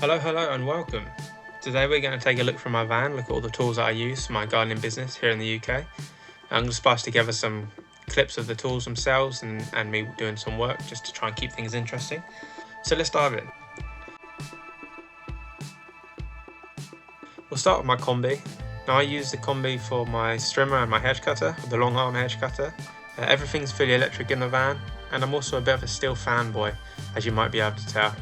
Hello and welcome. Today we're going to take a look from my van, look at all the tools that I use for my gardening business here in the UK. I'm going to splice together some clips of the tools themselves and me doing some work just to try and keep things interesting. So let's dive in. We'll start with my combi. Now I use the combi for my strimmer and my hedge cutter, the long arm hedge cutter. Everything's fully electric in the van, and I'm also a bit of a Stihl fanboy, as you might be able to tell.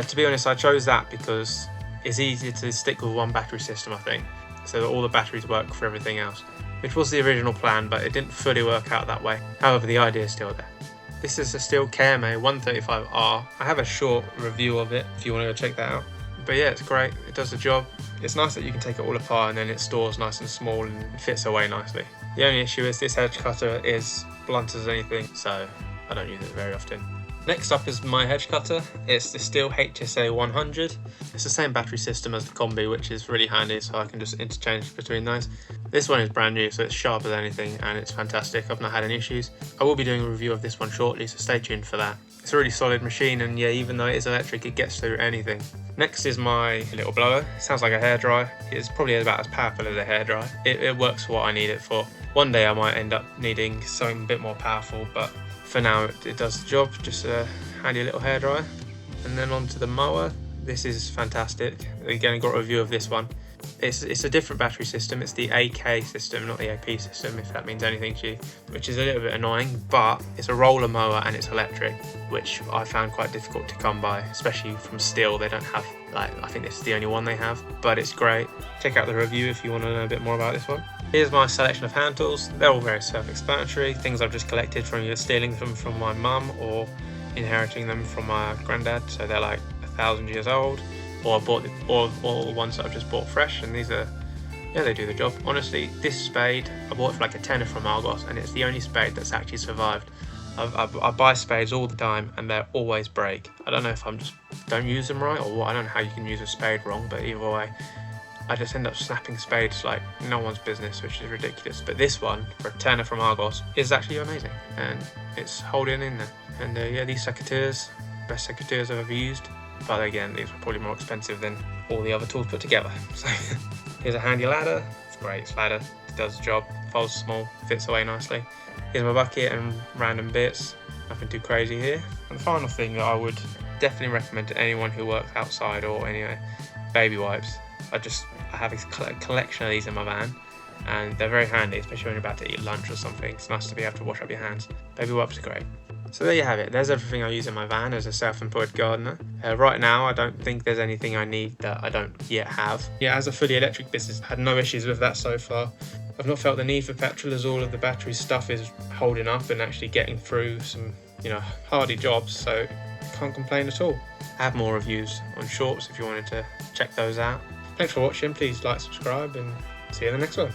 To be honest, I chose that because it's easier to stick with one battery system, I think, so that all the batteries work for everything else, which was the original plan, but it didn't fully work out that way. However, the idea is still there. This is a Stihl KMA 135R. I have a short review of it if you want to go check that out. But yeah, it's great, it does the job. It's nice that you can take it all apart and then it stores nice and small and fits away nicely. The only issue is this hedge cutter is blunt as anything, so I don't use it very often. Next up is my hedge cutter. It's the Stihl HSA 100. It's the same battery system as the combi, which is really handy, so I can just interchange between those. This one is brand new, so it's sharp as anything and it's fantastic. I've not had any issues. I will be doing a review of this one shortly, so stay tuned for that. It's a really solid machine, and yeah, even though it is electric, it gets through anything. Next is my little blower. It sounds like a hairdryer. It's probably about as powerful as a hairdryer. It works for what I need it for. One day I might end up needing something a bit more powerful, but for now it does the job. Just a handy little hairdryer. And then onto the mower. This is fantastic. Again, I got a review of this one. It's a different battery system. It's the AK system, not the AP system, if that means anything to you, which is a little bit annoying, but it's a roller mower and it's electric, which I found quite difficult to come by, especially from Stihl. They don't have, I think this is the only one they have, but it's great. Check out the review if you want to know a bit more about this one. Here's my selection of hand tools. They're all very self-explanatory, things I've just collected from either stealing them from my mum or inheriting them from my granddad, so they're like 1,000 years old. Or I bought all ones that I've just bought fresh, and these are, yeah, they do the job. Honestly, this spade, I bought it for like a tenner from Argos, and it's the only spade that's actually survived. I buy spades all the time, and they always break. I don't know if I'm just don't use them right, or what. I don't know how you can use a spade wrong, but either way, I just end up snapping spades like no one's business, which is ridiculous. But this one, for a tenner from Argos, is actually amazing, and it's holding in there. And yeah, these secateurs, best secateurs I've ever used. But again, these were probably more expensive than all the other tools put together. So here's a handy ladder. It's great, it's ladder, it does the job, folds small, fits away nicely. Here's my bucket and random bits, nothing too crazy here. And the final thing that I would definitely recommend to anyone who works outside or anyway, baby wipes. I have a collection of these in my van, and they're very handy, especially when you're about to eat lunch or something. It's nice to be able to wash up your hands. Baby wipes are great. So there you have it. There's everything I use in my van as a self-employed gardener. Right now, I don't think there's anything I need that I don't yet have. Yeah, as a fully electric business, I had no issues with that so far. I've not felt the need for petrol, as all of the battery stuff is holding up and actually getting through some, hardy jobs, so can't complain at all. I have more reviews on shorts if you wanted to check those out. Thanks for watching. Please like, subscribe, and see you in the next one.